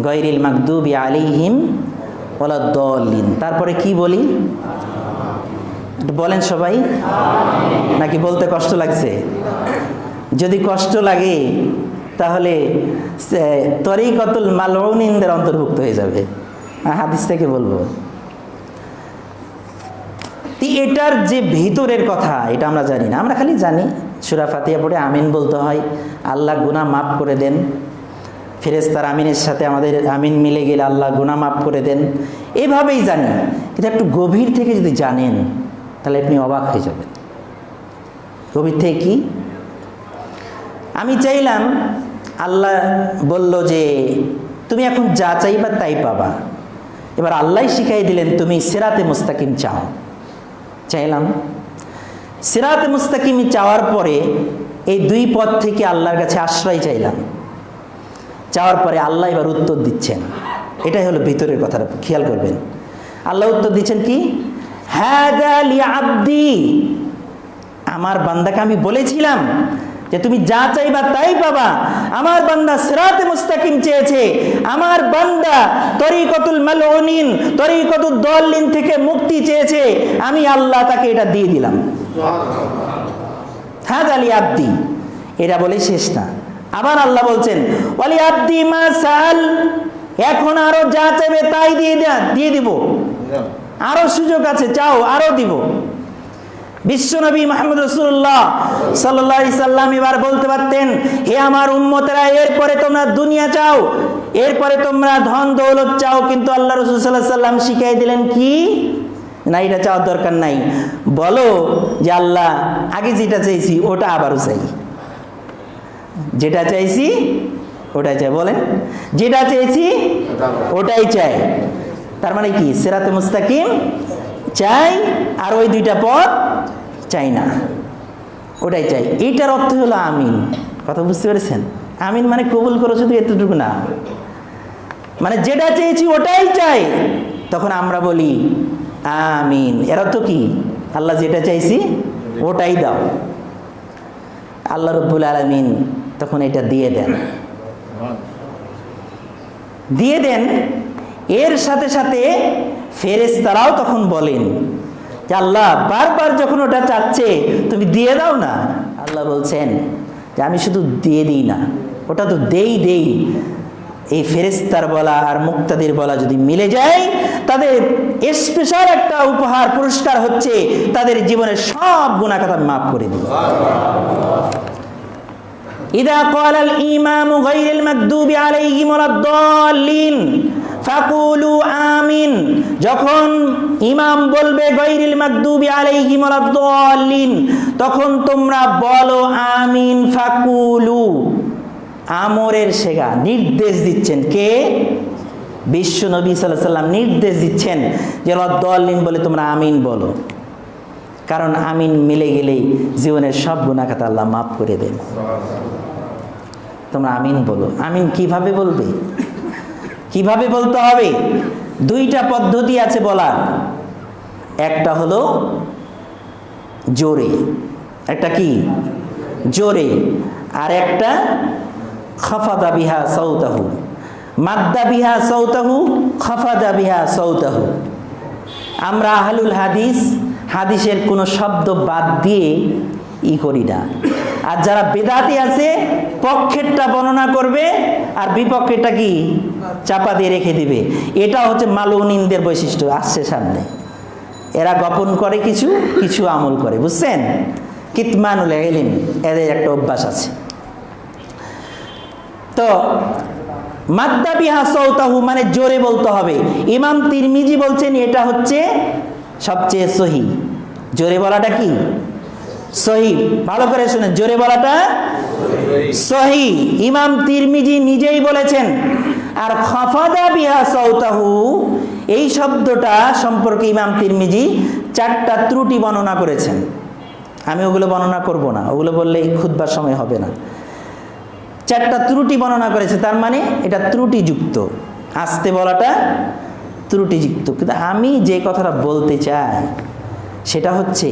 গায়রিল মাগদুবি আলাইহিম ওয়ালাদ-দাল্লিন। তারপরে কি বলি বলেন সবাই, নাকি বলতে কষ্ট লাগছে? যদি কষ্ট লাগে তাহলে তরিকাতুল মালউনিনদের অন্তর্ভুক্ত হয়ে যাবে। হাদিস থেকে বলবো। এটার যে ভিতরের কথা এটা আমরা জানি না, আমরা খালি জানি সূরা ফাতিহা পড়ে আমিন বলতে হয়, আল্লাহ গুনাহ মাফ করে দেন, ফেরেশতার আমিনের সাথে আমাদের আমিন মিলে গেলে আল্লাহ গুনাহ মাফ করে দেন, এভাবেই জানি। কিন্তু একটু গভীর থেকে যদি জানেন তাহলে আপনি অবাক হয়ে যাবেন। গভীর থেকে কি? আমি চাইলাম, আল্লাহ বলল যে তুমি এখন যা চাইবা তাই পাবা। এবার আল্লাহ শিখাই দিলেন তুমি সিরাতে মুস্তাকিম চাও। চাইলাম সিরাতে মুস্তাকিম চাওয়ার পরে এই দুই পথ থেকে আল্লাহর কাছে আশ্রয় চাইলাম। চাওয়ার পরে আল্লাহ এবার উত্তর দিচ্ছেন। এটাই হলো ভিতরের কথাটা, খেয়াল করবেন। আল্লাহ উত্তর দিচ্ছেন কি? হাযা লিআবদি, আমার বান্দাকে আমি বলেছিলাম যে তুমি যা চাইবা তাই পাবা। আমার বান্দা সিরাতে মুস্তাকিম চেয়েছে, আমার বান্দা তরিকাতুল মালউনিন তরিকাতুদ দাল্লিন থেকে মুক্তি চেয়েছে, আমি আল্লাহ তাকে এটা দিয়ে দিলাম। হাযা লিআবদি, এটা বলে শেষ না। আবার আল্লাহ বলছেন ওয়ালি আবদি মা সাল, এখন আরো যা চাইবে তাই দিয়ে দিব, আরো সুযোগ আছে, চাও আরো দিব। বিশ্বনবী মুহাম্মদ রাসূলুল্লাহ সাল্লাল্লাহু আলাইহি সাল্লাম এবার বলতে পারতেন, হে আমার উম্মতেরা, এরপরে তোমরা দুনিয়া চাও, এরপরে তোমরা ধন দৌলত চাও, কিন্তু আল্লাহ রাসূল সাল্লাল্লাহু আলাইহি সাল্লাম শিখিয়ে দিলেন কি? না, এটা চাওয়ার দরকার নাই, বলো যে আল্লাহ আগে যেটা চাইছি ওটা আবারও চাই, যেটা চাইছি ওটাই চাই। বলেন, যেটা চেয়েছি ওটাই চাই। তার মানে কি? সিরাতে মুস্তাকিম চাই আর ওই দুইটা পথ চাই না, ওটাই চাই। এইটার অর্থ হলো আমিন। কথা বুঝতে পেরেছেন? আমিন মানে কবুল করো, শুধু এতটুকু না, মানে যেটা চেয়েছি ওটাই চাই। তখন আমরা বলি আমিন। এর অর্থ কি? আল্লাহ যেটা চাইছি ওটাই দাও। আল্লাহ রাব্বুল আলামিন তখন এটা দিয়ে দেন, দিয়ে দেন। এর সাথে সাথে ফেরেশতারাও তখন বলেন যে আল্লাহ বারবার যখন ওটা চাচ্ছে তুমি দিয়ে দাও না। আল্লাহ বলছেন যে আমি শুধু দিয়ে দিই না, ওটা তো দেই। এই ফেরেশতার বলা আর মুক্তাদির বলা যদি মিলে যায়, তাদের স্পেশাল একটা উপহার পুরস্কার হচ্ছে তাদের জীবনের সব গুনাহ খাতা মাফ করে দিবে। ইদা ক্বালাল ইমামু গায়রিল মাগদুবি আলাইহিম ওয়ালাদ-দাল্লিন ফাকুলু আমিন, যখন ইমাম বলবে গায়রিল মাগদুবি আলাইহিম ওয়ালাদ-দাল্লিন, তখন তোমরা বলো আমিন। ফাকুলু, আমরের শেগা, নির্দেশ দিচ্ছেন কে? বিশ্ব নবী সাল্লাল্লাহু আলাইহি সাল্লাম নির্দেশ দিচ্ছেন যে ওয়ালাদ-দাল্লিন বলে তোমরা আমিন বলো, কারণ আমিন মিলে গেলেই জীবনের সব গুনাহ খাতা আল্লাহ মাফ করে দেন। তোমরা আমিন বলো। আমিন কিভাবে বলবে? কিভাবে বলতে হবে? দুইটা পদ্ধতি আছে বলার। একটা হলো জোরে, একটা কি জোরে, আর একটা খাফাদা বিহা সাউতাহু, মাদ্দা বিহা সাউতাহু, খাফাদা বিহা সাউতাহু। আমরা আহলুল হাদিস হাদিসের কোনো শব্দ বাদ দিয়ে করি না। আর যারা বেদাতি আছে পক্ষেরটা বর্ণনা করবে আর বিপক্ষেরটা কি চাপা দিয়ে রেখে দিবে। এটা হচ্ছে মালউনিনদের বৈশিষ্ট্য। আসছে সামনে, এরা গোপন করে কিছু কিছু আমল করে, বুঝছেন? কিতমানুল ইলম, এদের একটা অভ্যাস আছে। তো মাদ্দা বিহা সাউতাহু মানে জোরে বলতে হবে। ইমাম তিরমিজি বলছেন এটা হচ্ছে সবচেয়ে সহি। জোরে বলাটা কি সহি? ভালো করে শুনেন, জোরে বলাটা সহি। ইমাম তিরমিজি নিজেই বলেছেন। আর খাফাদা বিহা সাউতাহু, এই শব্দটা সম্পর্কে ইমাম তিরমিজি 4টা ত্রুটি বর্ণনা করেছেন। আমি ওগুলো বর্ণনা করব না, ওগুলো বললে খুতবার সময় হবে না। 4টা ত্রুটি বর্ণনা করেছে, তার মানে এটা ত্রুটিযুক্ত। আস্তে বলাটা ত্রুটিযুক্ত। কিন্তু আমি যে কথাটা বলতে চাই সেটা হচ্ছে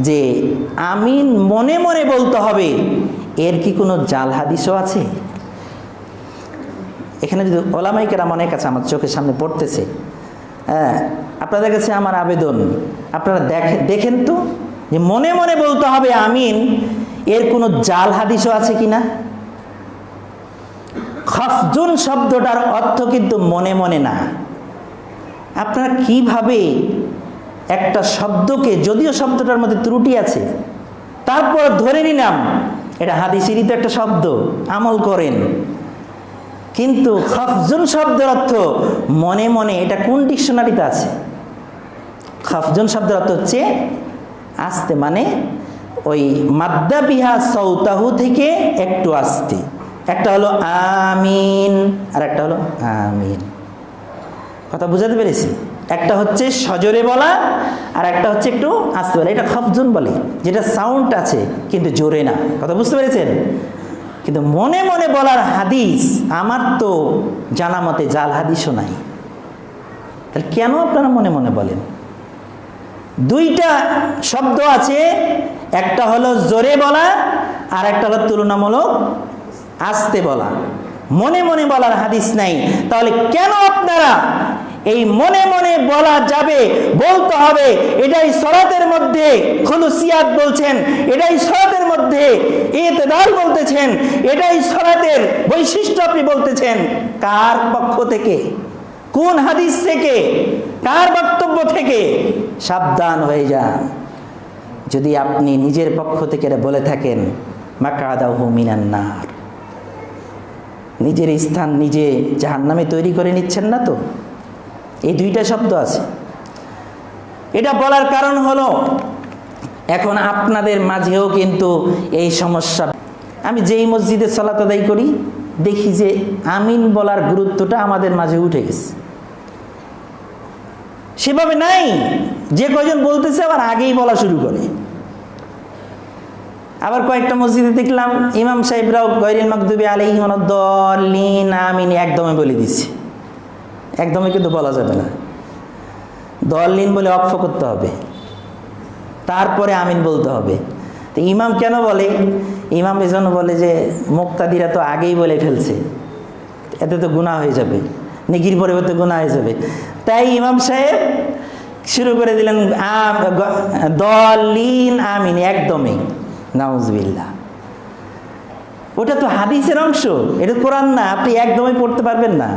যে আমিন মনে মনে বলতে হবে, এর কি কোনো জাল হাদিসও আছে? এখানে যদি ওলামায়ে কেরাম অনেক আছে আমার চোখের সামনে পড়তেছে, হ্যাঁ, আপনাদের কাছে আমার আবেদন, আপনারা দেখেন তো যে মনে মনে বলতে হবে আমিন, এর কোনো জাল হাদিসও আছে কিনা। খাফজুন শব্দটার অর্থ কিন্তু মনে মনে না। আপনারা কিভাবে একটা শব্দকে, যদিও শব্দটার মধ্যে ত্রুটি আছে, তারপর ধরে নিলাম এটা হাদিসেরই তো একটা শব্দ, আমল করেন, কিন্তু খাফজুন শব্দের অর্থ মনে মনে, এটা কোন ডিকশনারিতে আছে? খাফজুন শব্দের অর্থ হচ্ছে আস্তে, মানে ওই মাদ্দা বিহা সৌতাহু থেকে একটু আস্তে। একটা হলো আমিন আর একটা হলো আমিন। কথা বুঝাতে পেরেছি? একটা হচ্ছে সজোরে বলা আর একটা হচ্ছে একটু আস্তে বলা, এটা খাফজুন বলে, যেটা সাউন্ড আছে কিন্তু জোরে না। কথা বুঝতে পেরেছেন? কিন্তু মনে মনে বলার হাদিস আমার তো জানা মতে জাল হাদিসও নাই। তাহলে কেন আপনারা মনে মনে বলেন? দুইটা শব্দ আছে, একটা হলো জোরে বলা আর একটা হলো তুলনামূলক আস্তে বলা। মনে মনে বলার হাদিস নাই, তাহলে কেন আপনারা এই মনে মনে বলা যাবে, বলতে হবে, এটাই সলাতের মধ্যে খুলুসিয়াত বলছেন, এটাই সলাতের মধ্যে ইতিদাল বলতেছেন, এটাই সলাতের বৈশিষ্ট্য আপনি বলতেছেন? কার পক্ষ থেকে, কোন হাদিস থেকে, কার বক্তব্য থেকে? সাবধান হয়ে যান। যদি আপনি নিজের পক্ষ থেকে এটা বলে থাকেন, মাকাদাহু মিনান নার, নিজের স্থান নিজে জাহান্নামে তৈরি করে নিচ্ছেন না তো? এই দুইটা শব্দ আছে। এটা বলার কারণ হলো এখন আপনাদের মাঝেও কিন্তু এই সমস্যা। আমি যেই মসজিদে সালাত আদায় করি দেখি যে আমিন বলার গুরুত্বটা আমাদের মাঝে উঠে গেছে, সেভাবে নাই। যে কয়জন বলতেছে আবার আগেই বলা শুরু করে। আবার কয়েকটা মসজিদে দেখলাম ইমাম সাহেবরাও গায়রিল মাগদুবি আলাইহিম ওয়ালাদ-দাল্লিন আমিন একদমই বলে দিচ্ছে। একদমই কিন্তু বলা যাবে না, দল্লিন বলে অক্ষ করতে হবে, তারপরে আমিন বলতে হবে। তো ইমাম কেন বলে? ইমাম এজন্য বলে যে মুক্তাদিরা তো আগেই বলে ফেলছে, এতে তো গুনাহ হয়ে যাবে, নেকির পরিবর্তে গুনাহ হয়ে যাবে। তাই ইমাম সাহেব শুরু করে দিলেন দল্লিন আমিন একদমই। নাউজুবিল্লাহ, ওটা তো হাদিসের অংশ, এটা কোরআন না, আপনি একদমই পড়তে পারবেন না।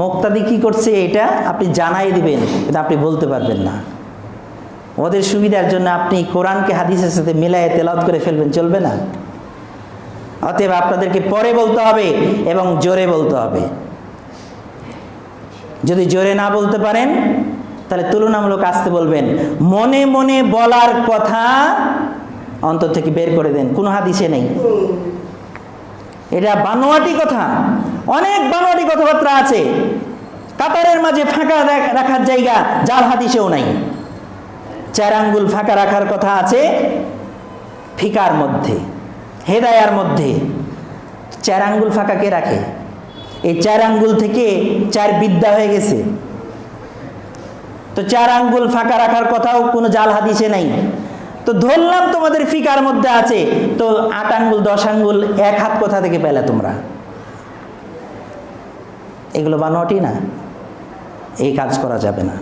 মুক্তাদি কি করছে এটা আপনি জানাই দিবেন, কিন্তু আপনি বলতে পারবেন না। ওদের সুবিধার জন্য আপনি কোরআনকে হাদিসের সাথে মিলায়ে তেলাওয়াত করে ফেলবেন, চলবে না। অতএব আপনাদেরকে পরে বলতে হবে এবং জোরে বলতে হবে। যদি জোরে না বলতে পারেন তাহলে তুলনামূলক আস্তে বলবেন। মনে মনে বলার কথা অন্তর থেকে বের করে দেন, কোনো হাদিসে নেই। এটা বানোয়াটি কথা, অনেক বানোয়াটি কথাবার্তা আছে। কাতারের মাঝে ফাঁকা রাখার জায়গা জাল হাদিসেও নাই। 4 আঙ্গুল ফাঁকা রাখার কথা আছে ফিকার মধ্যে, হেদায়ার মধ্যে। 4 আঙ্গুল ফাঁকা কে রাখে? এই 4 আঙ্গুল থেকে 4 বিদ্যা হয়ে গেছে। তো 4 আঙ্গুল ফাঁকা রাখার কথাও কোনো জাল হাদিসে নাই। তো ধরলাম তোমাদের ফিকার মধ্যে আছে, তো 8 আঙ্গুল 10 আঙ্গুল 1 হাত কোথা থেকে পেলে তোমরা? এগুলো বানোয়াটি না, এই কাজ করা যাবে না।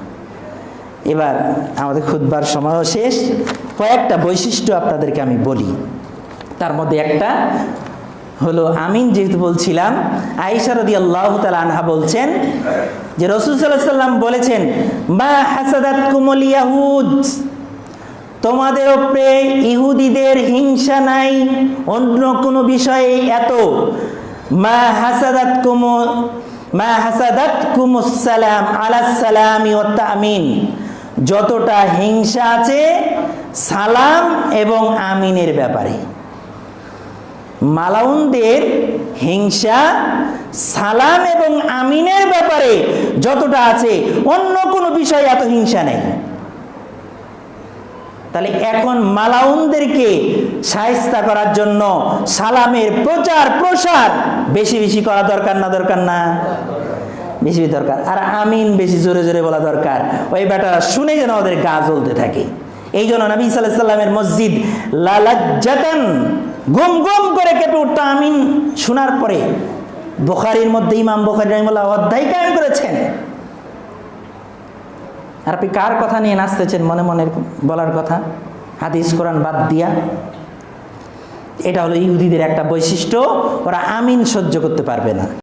এবার আমাদের খুতবার সময়ও শেষ। কয়েকটা বৈশিষ্ট্য আপনাদেরকে আমি বলি, তার মধ্যে একটা হলো আমিন। যেহেতু বলছিলাম, আয়েশা রাদিয়াল্লাহু তাআলা আনহা বলছেন যে রাসূল সাল্লাল্লাহু আলাইহি ওয়াসাল্লাম বলেছেন, মা হাসাদাতকুমুল ইয়াহুদ, তোমাদের উপরে ইহুদিদের হিংসা নাই অন্য কোনো বিষয়ে এত। মা হাসাদাতকুমুস সালাম আলাস সালামি ওয়াত তামিন, যতটা হিংসা আছে সালাম এবং আমিনের ব্যাপারে। মালাউনদের হিংসা সালাম এবং আমিনের ব্যাপারে যতটা আছে অন্য কোনো বিষয়ে এত হিংসা নেই। তাহলে এখন মালাউনদেরকে শায়েস্তা করার জন্য সালামের প্রচার প্রসার বেশি বেশি করা দরকার না? দরকার না? বেশি বেশি দরকার। আর আমিন বেশি জোরে জোরে বলা দরকার, ওই বেটারা শুনে যেন ওদের গা জ্বলতে থাকে। এই জন্য নবী সাল্লাল্লাহু আলাইহি ওয়াসাল্লামের মসজিদ লালাজ্জাতান, গুম গুম করে কেঁপে উঠতো আমিন শোনার পরে। বুখারীর মধ্যে ইমাম বুখারী রাহিমাহুল্লাহ অধ্যায় কায়েম করেছেন, আর আপনি কার কথা নিয়ে নাচতেছেন মনে মনে বলার কথা, হাদিস কোরআন বাদ দিয়া। এটা হলো ইহুদিদের একটা বৈশিষ্ট্য, ওরা আমিন সহ্য করতে পারবে না।